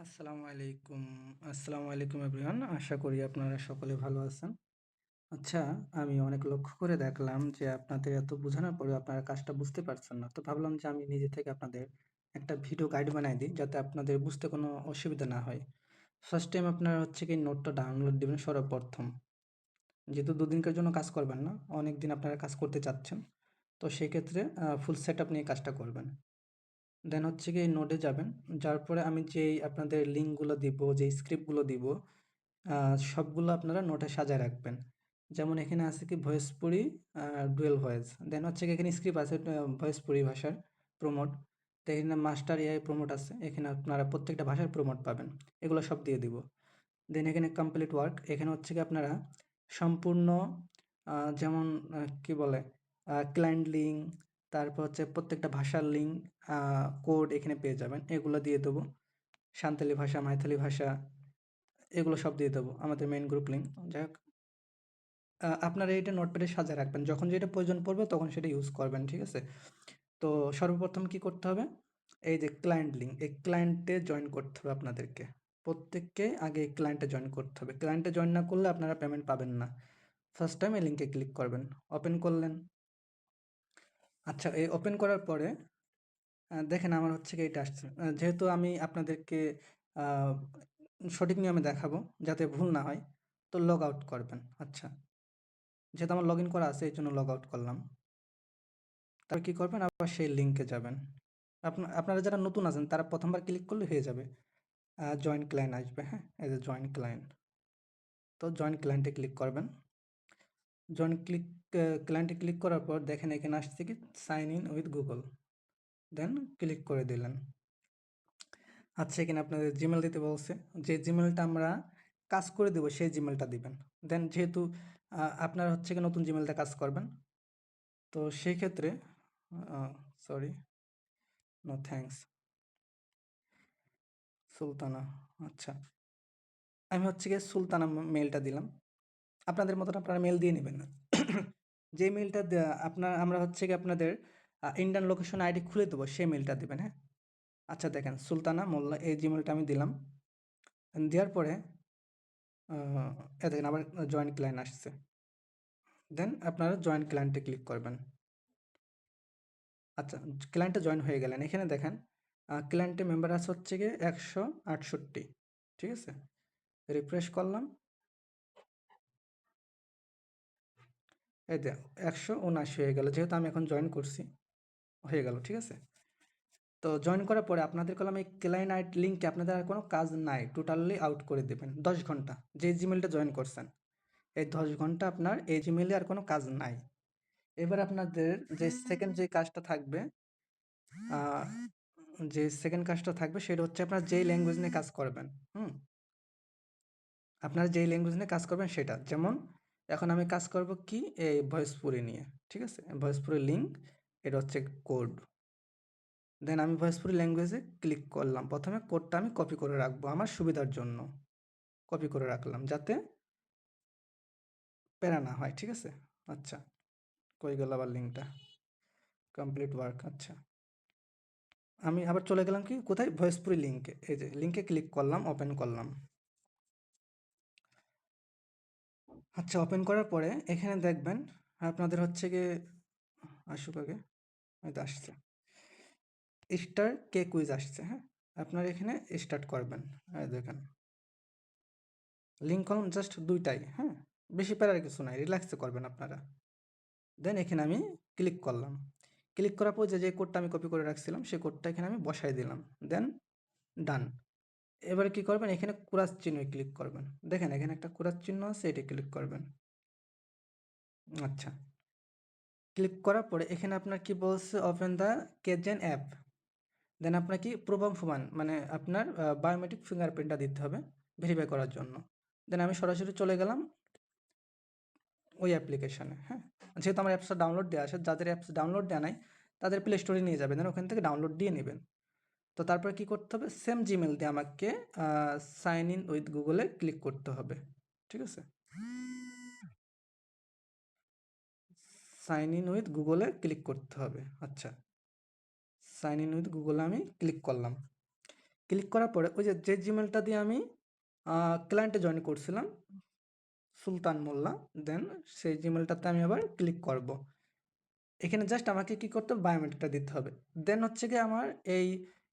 আসসালামু আলাইকুম। আসসালামু আলাইকুম এভরিওয়ান। আশা করি আপনারা সকলে ভালো আছেন। আচ্ছা, আমি অনেক লক্ষ্য করে দেখলাম যে আপনাদের এত বোঝানোর পরেও আপনারা কাজটা বুঝতে পারছেন না। তো ভাবলাম যে আমি নিজে থেকে আপনাদের একটা ভিডিও গাইড বানায় দিই যাতে আপনাদের বুঝতে কোনো অসুবিধা না হয়। ফার্স্ট টাইম আপনারা হচ্ছে কি নোটটা ডাউনলোড দিবেন সর্বপ্রথম। যেহেতু ২ দিনকার জন্য কাজ করবেন না, অনেকদিন আপনারা কাজ করতে চাচ্ছেন। তো সেক্ষেত্রে ফুল সেটআপ নিয়ে কাজটা করবেন। দেন হচ্ছে গিয়ে নোডে যাবেন। যাওয়ার পরে আমি যেই আপনাদের লিঙ্কগুলো দিব, যেই স্ক্রিপ্টগুলো দিব, সবগুলো আপনারা নোটে সাজায় রাখবেন। যেমন এখানে আছে কি ভোজপুরি ডুয়েল ভয়েস। দেন হচ্ছে গিয়ে এখানে স্ক্রিপ্ট আছে ভোজপুরি ভাষার প্রমোট। তো এখানে মাস্টার এআই প্রমোট আছে। এখানে আপনারা প্রত্যেকটা ভাষার প্রমোট পাবেন। এগুলো সব দিয়ে দিব। দেন এখানে কমপ্লিট ওয়ার্ক। এখানে হচ্ছে গিয়ে আপনারা সম্পূর্ণ যেমন কি বলে ক্লায়েন্ট লিঙ্ক, তারপর হচ্ছে প্রত্যেকটা ভাষার লিঙ্ক, কোড এখানে পেয়ে যাবেন। এগুলো দিয়ে দেবো। সাঁওতালি ভাষা, মাইথিলি ভাষা এগুলো সব দিয়ে দেবো। আমাদের মেইন গ্রুপ লিঙ্ক। যাই হোক, আপনারা এটা নোটপ্যাডে সাজায় রাখবেন। যখন যেটা প্রয়োজন পড়বে তখন সেটা ইউজ করবেন। ঠিক আছে? তো সর্বপ্রথম কি করতে হবে? এই যে ক্লায়েন্ট লিঙ্ক, এই ক্লায়েন্টে জয়েন করতে হবে আপনাদেরকে। প্রত্যেককে আগে এই ক্লায়েন্টে জয়েন করতে হবে। ক্লায়েন্টে জয়েন না করলে আপনারা পেমেন্ট পাবেন না। ফার্স্ট টাইম এই লিঙ্কে ক্লিক করবেন। ওপেন করলেন। আচ্ছা, এই ওপেন করার পরে দেখেন আমার হচ্ছে গিয়ে এটা আসছে। যেহেতু আমি আপনাদেরকে আ সঠিক নিয়মে দেখাবো যাতে ভুল না হয়, তো লগ আউট করবেন। আচ্ছা, যেহেতু আমার লগইন করা আছে এইজন্য লগ আউট করলাম। তারপর কি করবেন? আবার সেই লিঙ্কে যাবেন। আপনারা যারা নতুন আছেন তারা ১ম বার ক্লিক করলে হয়ে যাবে। জয়েন ক্লায়েন্ট আসবে, হ্যাঁ? এই যে জয়েন ক্লায়েন্ট। তো জয়েন ক্লায়েন্টে ক্লিক করবেন। জয়েন ক্লায়েন্টে ক্লিক করার পর দেখেন এখানে আসছে কি sign in with Google. Then click করে দিলেন। আচ্ছা, এখানে আপনাদের জিমেল দিতে বলছে। যে জিমেলটা আমরা কাজ করে দেব সেই জিমেলটা দিবেন। দেন যেহেতু আপনারা হচ্ছে গিয়ে নতুন জিমেলটা কাজ করবেন। তো সেই ক্ষেত্রে আ সরি, নো থ্যাংকস, সুলতানা। আচ্ছা, আমি হচ্ছে গিয়ে সুলতানা মেইলটা দিলাম। আপনাদের মতন আপনারা মেইল দিয়ে নিবেন না। যে মেইলটা আমরা হচ্ছে গিয়ে আপনাদের ইন্ডিয়ান লোকেশন আইডি খুলে দেবো সেই মেইলটা দিবেন, হ্যাঁ? আচ্ছা দেখেন সুলতানা মোল্লা এই জিমেলটা আমি দিলাম। দেওয়ার পরে আ এই দেখেন আবার জয়েন ক্লায়েন্ট আসছে। দেন আপনারা জয়েন ক্লায়েন্টে ক্লিক করবেন। আচ্ছা, ক্লায়েন্টে জয়েন হয়ে গেলেন। এখানে দেখেন ক্লায়েন্টের মেম্বার আছে হচ্ছে গিয়ে ১৬৮। ঠিক আছে? রিফ্রেশ করলাম। এই যে ১৭৯ হয়ে গেল। যেহেতু আমি এখন জয়েন করছি, হয়ে গেল। ঠিক আছে? তো জয়েন করার পরে আপনাদের কলাম এই ক্লায়েন্ট লিঙ্কে আপনাদের আর কোনো কাজ নাই। টোটালি আউট করে দেবেন ১০ ঘন্টা। যে জিমেইলটা জয়েন করছেন, এই ১০ ঘন্টা আপনার এই জিমেইলে আর কোনো কাজ নাই। এবার আপনাদের যে সেকেন্ড যে কাজটা থাকবে, আ যে সেকেন্ড কাজটা থাকবে সেটা হচ্ছে আপনারা যেই ল্যাঙ্গুয়েজ নিয়ে কাজ করবেন, হুম? আপনারা যেই ল্যাঙ্গুয়েজ নিয়ে কাজ করবেন সেটা। যেমন এখন আমি কাজ করব কি এই ভোজপুরি নিয়ে। ঠিক আছে? ভোজপুরি লিঙ্ক এটা হচ্ছে কোড। দেন আমি ভোজপুরি ল্যাঙ্গুয়েজে ক্লিক করলাম। ১ম এ কোডটা আমি কপি করে রাখবো আমার সুবিধার জন্য। কপি করে রাখলাম যাতে প্যারা না হয়। ঠিক আছে? আচ্ছা, কই গেল আবার লিঙ্কটা? Complete work. আচ্ছা। আমি আবার চলে গেলাম কি কোথায়? ভোজপুরি লিঙ্কে। এই যে লিঙ্কে ক্লিক করলাম, ওপেন করলাম। আচ্ছা, ওপেন করার পরে এখানে দেখবেন আপনাদের হচ্ছে গিয়ে আসুক আগে। এই তো আসছে। স্টার কে কুইজ আসছে, হ্যাঁ? আপনারা এখানে স্টার্ট করবেন। এই দেখেন। লিঙ্ক কলম জাস্ট ২ টাই, হ্যাঁ? বেশি প্যারার কিছু নাই। রিল্যাক্সে করবেন আপনারা। দেন এখানে আমি ক্লিক করলাম। ক্লিক করার পর যে কোডটা আমি কপি করে রাখছিলাম সেই কোডটা এখানে আমি বসায় দিলাম। দেন ডান। এবারে কি করবেন? এখানে ক্রস চিহ্নে ক্লিক করবেন। দেখেন এখানে একটা ক্রস চিহ্ন আছে, এটা ক্লিক করবেন। আচ্ছা। ক্লিক করার পরে এখানে আপনার কি বলছে? ওপেন দ্য কেজেন অ্যাপ। দেন আপনার কি প্রুফ অফ মানে আপনার বায়োমেট্রিক ফিঙ্গারপ্রিন্টটা দিতে হবে ভেরিফাই করার জন্য। দেন আমি সরাসরি চলে গেলাম ওই অ্যাপ্লিকেশনে, হ্যাঁ? যেহেতু আমার অ্যাপসটা ডাউনলোড দেওয়া আছে, যাদের অ্যাপস ডাউনলোড দেওয়া নাই তাদের প্লে স্টোরে নিয়ে যাবেন। দেন ওখান থেকে ডাউনলোড দিয়ে নেবেন। তো তারপরে কি করতে হবে? সেম জিমেইল দিয়ে আমাকে সাইন ইন উইথ গুগলে ক্লিক করতে হবে। ঠিক আছে? সাইন ইন উইথ গুগলে ক্লিক করতে হবে। আচ্ছা, সাইন ইন উইথ গুগলে আমি ক্লিক করলাম। ক্লিক করার পরে ওই যে জিমেলটা দিয়ে আমি ক্লায়েন্টে জয়েন করছিলাম, সুলতান মোল্লা, দেন সেই জিমেলটাতে আমি আবার ক্লিক করব। এখানে জাস্ট আমাকে কি করতে হবে, বায়োমেট্রিকটা দিতে হবে। দেন হচ্ছে গিয়ে আমার এই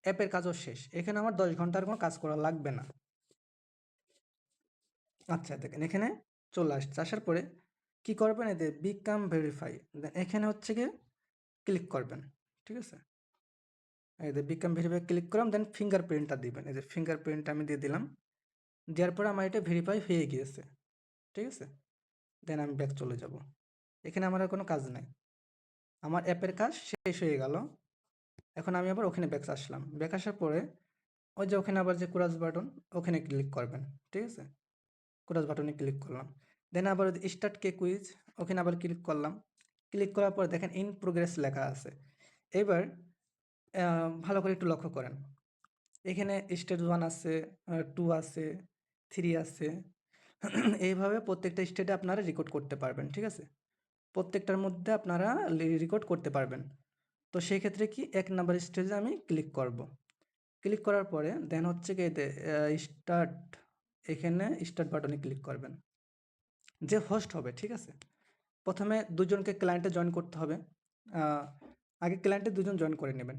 অ্যাপের কাজও শেষ। এখানে আমার 10 ঘন্টার কোনো কাজ করা লাগবে না। আচ্ছা দেখেন এখানে চলে আসছে। আসার পরে কি করবেন, এতে বিকাম ভেরিফাই, দেন এখানে হচ্ছে গিয়ে ক্লিক করবেন। ঠিক আছে, এই যে বিকাম ভেরিফাই ক্লিক করলাম, দেন ফিঙ্গারপ্রিন্টটা দিবেন। এই যে ফিঙ্গারপ্রিন্ট আমি দিয়ে দিলাম। দেওয়ার পরে আমার এটা ভেরিফাই হয়ে গিয়েছে। ঠিক আছে, দেন আমি ব্যাক চলে যাব। এখানে আমার আর কোনো কাজ নাই, আমার অ্যাপের কাজ শেষ হয়ে গেল। এখন আমি আবার ওখানে ব্যাক আসলাম। ব্যাক আসার পরে ওই যে ওখানে আবার যে ক্রস বাটন, ওখানে ক্লিক করবেন। ঠিক আছে, ক্রস বাটনে ক্লিক করলাম। দেন আবার স্টার্ট কে কুইজ, ওখানে আবার ক্লিক করলাম। ক্লিক করার পর দেখেন ইন প্রোগ্রেস লেখা আছে। এবার ভালো করে একটু লক্ষ্য করেন, এখানে স্টেজ 1 আছে, 2 আছে, 3 আছে। এইভাবে প্রত্যেকটা স্টেজে আপনারা রেকর্ড করতে পারবেন। ঠিক আছে, প্রত্যেকটার মধ্যে আপনারা রেকর্ড করতে পারবেন। তো সেই ক্ষেত্রে কি 1 নাম্বার স্টেজে আমি ক্লিক করব। ক্লিক করার পরে দেন হচ্ছে কি এতে স্টার্ট, এখানে স্টার্ট বাটনে ক্লিক করবেন। যে হোস্ট হবে, ঠিক আছে, প্রথমে দুজনকে ক্লায়েন্টে জয়েন করতে হবে। আগে ক্লায়েন্টে দুজন জয়েন করে নেবেন।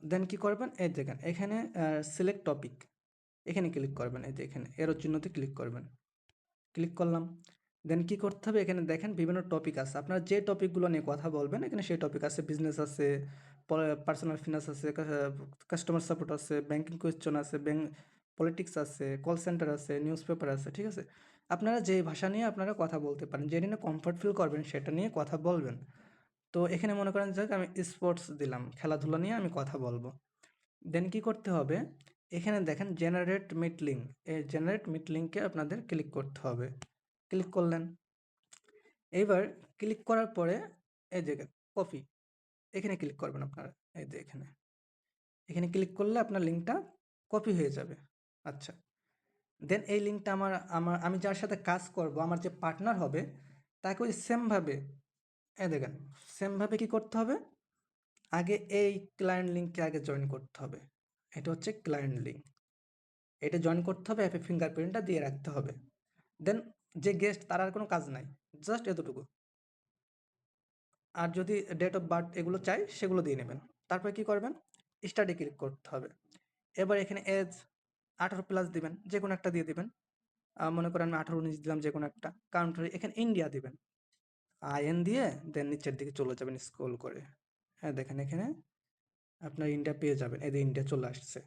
দেন কি করবেন, এই দেখেন এখানে সিলেক্ট টপিক, এখানে ক্লিক করবেন। এই যে এখানে এরো চিহ্নতে ক্লিক করবেন। ক্লিক করলাম। দেন কি করতে হবে, এখানে দেখেন বিভিন্ন টপিক আছে। আপনারা যে টপিকগুলো নিয়ে কথা বলবেন এখানে সেই টপিক আছে। বিজনেস আছে, পার্সোনাল ফিনান্স আছে, কাস্টমার সাপোর্ট আছে, ব্যাংকিং কোয়েশ্চন আছে, পলিটিক্স আছে, কল সেন্টার আছে, নিউজ পেপার আছে। ঠিক আছে, আপনারা যে ভাষা নিয়ে আপনারা কথা বলতে পারেন, যেটা নিয়ে কমফর্ট ফিল করবেন সেটা নিয়ে কথা বলবেন। তো এখানে মনে করেন যাক আমি স্পোর্টস দিলাম, খেলাধুলা নিয়ে আমি কথা বলবো। দেন কি করতে হবে, এখানে দেখেন জেনারেট মিট লিঙ্ক, এই জেনারেট মিট লিঙ্কে আপনাদের ক্লিক করতে হবে। ক্লিক করলেন। এইবার ক্লিক করার পরে এই যে কপি, এখানে ক্লিক করবেন আপনারা। এই যে এখানে এখানে ক্লিক করলে আপনার লিঙ্কটা কপি হয়ে যাবে। আচ্ছা, দেন এই লিঙ্কটা আমার আমার আমি যার সাথে কাজ করব, আমার যে পার্টনার হবে, তাকে ওই সেমভাবে, এই দেখেন সেমভাবে কি করতে হবে, আগে এই ক্লায়েন্ট লিঙ্কে আগে জয়েন করতে হবে। এটা হচ্ছে ক্লায়েন্ট লিঙ্ক, এটা জয়েন করতে হবে, অ্যাপে ফিঙ্গারপ্রিন্টটা দিয়ে রাখতে হবে। দেন যে গেস্ট, তার আর কোনো কাজ নাই, জাস্ট এতটুকু। আর যদি ডেট অফ বার্থ এগুলো চাই সেগুলো দিয়ে নেবেন। তারপরে কি করবেন, স্টার্টে ক্লিক করতে হবে। এবার এখানে এজ 18+ দিবেন, যে কোনো একটা দিয়ে দিবেন। মনে করেন আমি 18-19 দিলাম, যে কোনো একটা। কান্ট্রি এখানে ইন্ডিয়া দিবেন, আইএন দিয়ে দেন নিচের দিকে চলে যাবেন স্ক্রল করে। হ্যাঁ দেখেন এখানে আপনার ইন্ডিয়া পেয়ে যাবেন, এই যে ইন্ডিয়া চলে আসছে।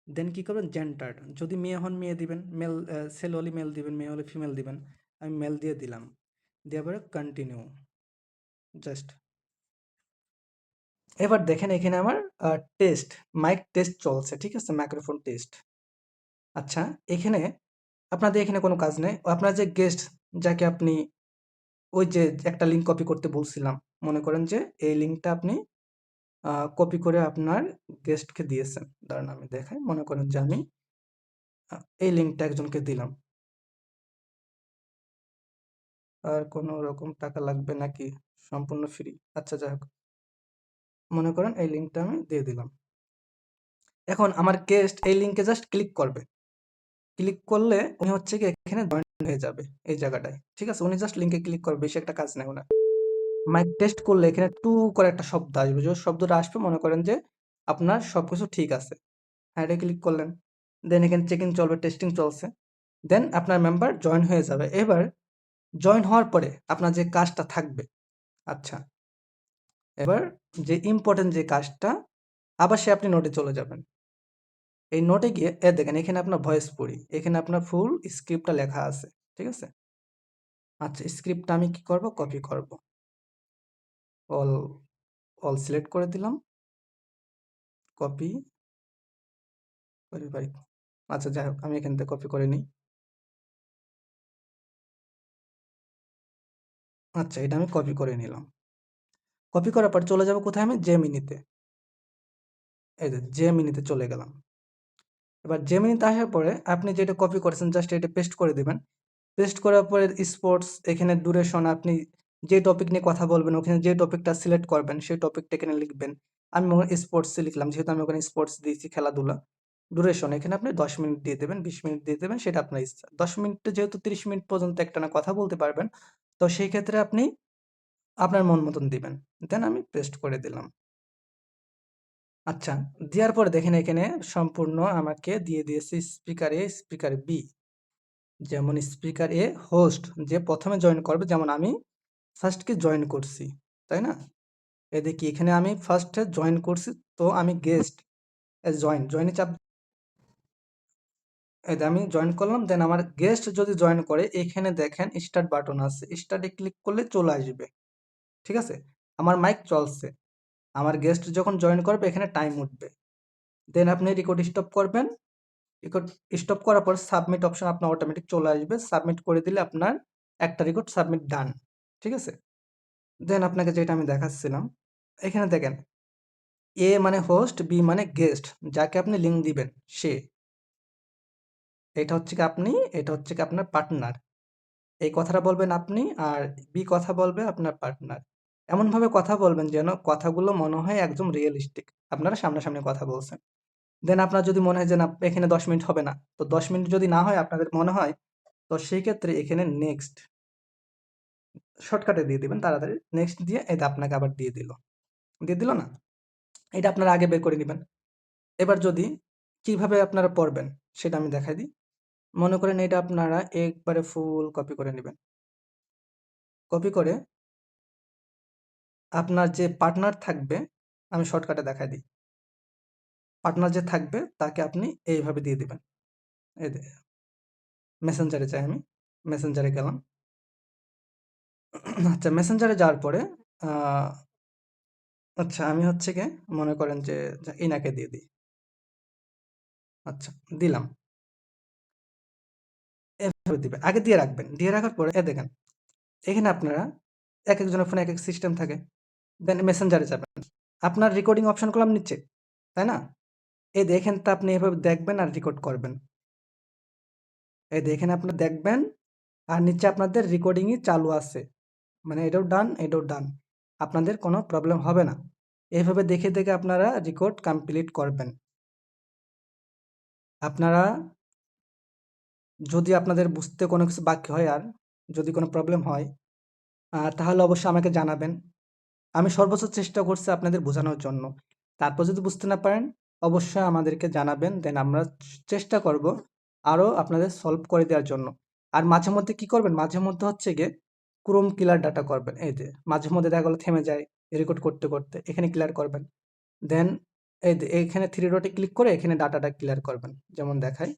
দেন কি করবেন, জেন্ডার, যদি মেয়ে হন মেয়ে দিবেন, মেল ছেলে হলে মেল দিবেন, মেয়ে হলে ফিমেল দিবেন। আমি মেল দিয়ে দিলাম, দিয়ে পরে কন্টিনিউ জাস্ট। এবার দেখেন এখানে আমার টেস্ট, মাইক টেস্ট চলছে। ঠিক আছে, মাইক্রোফোন টেস্ট। আচ্ছা, এখানে আপনাদের এখানে কোনো কাজ নেই। আপনার যে গেস্ট, যাকে আপনি ওই যে একটা লিঙ্ক কপি করতে বলছিলাম, মনে করেন যে এই লিঙ্কটা আপনি কপি করে আপনার গেস্টকে দিয়েছেন। দাঁড়ান আমি দেখাই, মনে করেন যে আমি এই লিঙ্কটা একজনকে দিলাম। আর কোনো রকম টাকা লাগবে নাকি, সম্পূর্ণ ফ্রি? আচ্ছা যাই হোক, মনে করেন এই লিঙ্কটা আমি দিয়ে দিলাম। এখন আমার গেস্ট এই লিঙ্কে জাস্ট ক্লিক করবে। ক্লিক করলে উনি হচ্ছে কি এখানে জয়েন হয়ে যাবে এই জায়গাটায়। ঠিক আছে, উনি জাস্ট লিঙ্কে ক্লিক করবে, বেশি একটা কাজ নেই ওনার। মাইক টেস্ট করলে এখানে টু করে একটা শব্দ আসবে, যে শব্দটা আসবে মনে করেন যে আপনার সবকিছু ঠিক আছে। হ্যাঁ, এটা ক্লিক করলেন। দেন এখানে চেকিং চলবে, টেস্টিং চলছে। দেন আপনার মেম্বার জয়েন হয়ে যাবে। এবার জয়েন হওয়ার পরে আপনার যে কাজটা থাকবে, আচ্ছা, এবার যে ইম্পর্টেন্ট যে কাজটা, আবার সে আপনি নোটে চলে যাবেন। এই নোটে গিয়ে দেখেন এখানে আপনার ভয়েস পড়ি, এখানে আপনার ফুল স্ক্রিপ্টটা লেখা আছে। ঠিক আছে, আচ্ছা, স্ক্রিপ্টটা আমি কি করব, কপি করব। অল অল সিলেক্ট করে দিলাম, কপি ভাই। আচ্ছা যাই হোক, আমি এখান থেকে কপি করে নিই। আচ্ছা, এটা আমি কপি করে নিলাম। কপি করার পর চলে যাব কোথায়, আমি জেমিনিতে। এই যে জেমিনিতে চলে গেলাম। এবার জেমিনিতে আসার পরে আপনি যেটা কপি করেছেন জাস্ট এটা পেস্ট করে দিবেন। পেস্ট করার পরে স্পোর্টস, এখানে ডিউরেশন, আপনি যে টপিক নিয়ে কথা বলবেন ওখানে যে টপিকটা সিলেক্ট করবেন সেই টপিকটা এখানে লিখবেন। আমি মনে হয় স্পোর্টসে লিখলাম, যেহেতু আমি ওখানে স্পোর্টস দিয়েছি, খেলাধুলা। ডুরেশন এখানে আপনি 10 মিনিট দিয়ে দেবেন, 20 মিনিট দিয়ে দেবেন, সেটা আপনার ইচ্ছা। 10 মিনিটে যেহেতু 30 মিনিট পর্যন্ত একটানা কথা বলতে পারবেন, তো সেই ক্ষেত্রে আপনি আপনার মন মতন দিবেন। দেন আমি পেস্ট করে দিলাম। আচ্ছা, দেওয়ার পরে দেখেন এখানে সম্পূর্ণ আমাকে দিয়ে দিয়েছে স্পিকার এ, স্পিকার বি। যেমন স্পিকার এ হোস্ট, যে প্রথমে জয়েন করবে, যেমন আমি ফার্স্টকে জয়েন করছি, তাই না? এদিকে এখানে আমি ফার্স্টে জয়েন করছি, তো আমি গেস্ট জয়েনে চাপ, এই যে আমি জয়েন করলাম। দেন আমার গেস্ট যদি জয়েন করে, এখানে দেখেন স্টার্ট বাটন আছে, স্টার্টে ক্লিক করলে চলে আসবে। ঠিক আছে, আমার মাইক চলছে। আমার গেস্ট যখন জয়েন করবে, এখানে টাইম উঠবে। দেন আপনি রেকর্ড স্টপ করবেন। রেকর্ড স্টপ করার পর সাবমিট অপশন আপনার অটোমেটিক চলে আসবে। সাবমিট করে দিলে আপনার একটা রেকর্ড সাবমিট ডান। ঠিক আছে, দেন আপনাকে যেটা আমি দেখাচ্ছিলাম, এখানে দেখেন এ মানে হোস্ট, বি মানে গেস্ট, যাকে আপনি লিঙ্ক দিবেন সে, এটা হচ্ছে কি আপনি, এটা হচ্ছে কি আপনার পার্টনার। এই কথাটা বলবেন আপনি, আর বি কথা বলবে আপনার পার্টনার। এমনভাবে কথা বলবেন যেন কথাগুলো মনে হয় একদম রিয়েলিস্টিক, আপনারা সামনাসামনি কথা বলছেন। দেন আপনার যদি মনে হয় যে না এখানে 10 মিনিট হবে না, তো 10 মিনিট যদি না হয় আপনাদের মনে হয়, তো সেই ক্ষেত্রে এখানে নেক্সট শর্টকাটে দিয়ে দিবেন তাড়াতাড়ি। নেক্সট দিয়ে এটা আপনাকে আবার দিয়ে দিল না? এটা আপনারা আগে বের করে নিবেন। এবার যদি কিভাবে আপনারা পড়বেন সেটা আমি দেখাই দিই। মনে করেন এটা আপনারা একবারে ফুল কপি করে নিবেন। কপি করে আপনার যে পার্টনার থাকবে, আমি শর্টকাটে দেখাই দিই। পার্টনার যে থাকবে তাকে আপনি এইভাবে দিয়ে দিবেন। এই যে মেসেঞ্জারে যাই আমি, মেসেঞ্জারে গেলাম। আচ্ছা, মেসেঞ্জারে যাওয়ার পরে আ আচ্ছা আমি হচ্ছে গিয়ে মনে করেন যে ইনাকে দিয়ে দিই। আচ্ছা, দিলাম। এভাবে দিবেন। আগে দিয়ে রাখবেন। দিয়ে রাখার পরে দেখেন, এখানে আপনারা একেকজনের ফোনে একেক সিস্টেম থাকে। দেন মেসেঞ্জারে যাবেন। আপনার রেকর্ডিং অপশন করলাম নিচে, তাই না? এই যে এখানটা আপনি এভাবে দেখবেন আর রেকর্ড করবেন। এই যে এখানে আপনারা দেখবেন আর নিচে আপনাদের রেকর্ডিংই চালু আছে। মানে এটাও ডান, এটাও ডান। আপনাদের কোনো প্রবলেম হবে না। এভাবে দেখে আপনারা রেকর্ড কমপ্লিট করবেন। আপনারা যদি আপনাদের বুঝতে কোনো কিছু বাকি হয়, আর যদি কোনো প্রবলেম হয়, তাহলে অবশ্যই আমাকে জানাবেন। আমি সর্বোচ্চ চেষ্টা করছি আপনাদের বোঝানোর জন্য। তারপর যদি বুঝতে না পারেন, অবশ্যই আমাদেরকে জানাবেন। দেন আমরা চেষ্টা করব আরো আপনাদের সলভ করে দেওয়ার জন্য। আর মাঝে মধ্যে কি করবেন? মাঝে মধ্যে হচ্ছে গিয়ে ক্রোম ক্লিয়ার ডাটা করবেন। এই যে মাঝে মধ্যে দেখা গেলো থেমে যায় রেকর্ড করতে, এখানে ক্লিয়ার করবেন। দেন এই যে এইখানে 3 ডটে ক্লিক করে এখানে ডাটাটা ক্লিয়ার করবেন। যেমন দেখাই।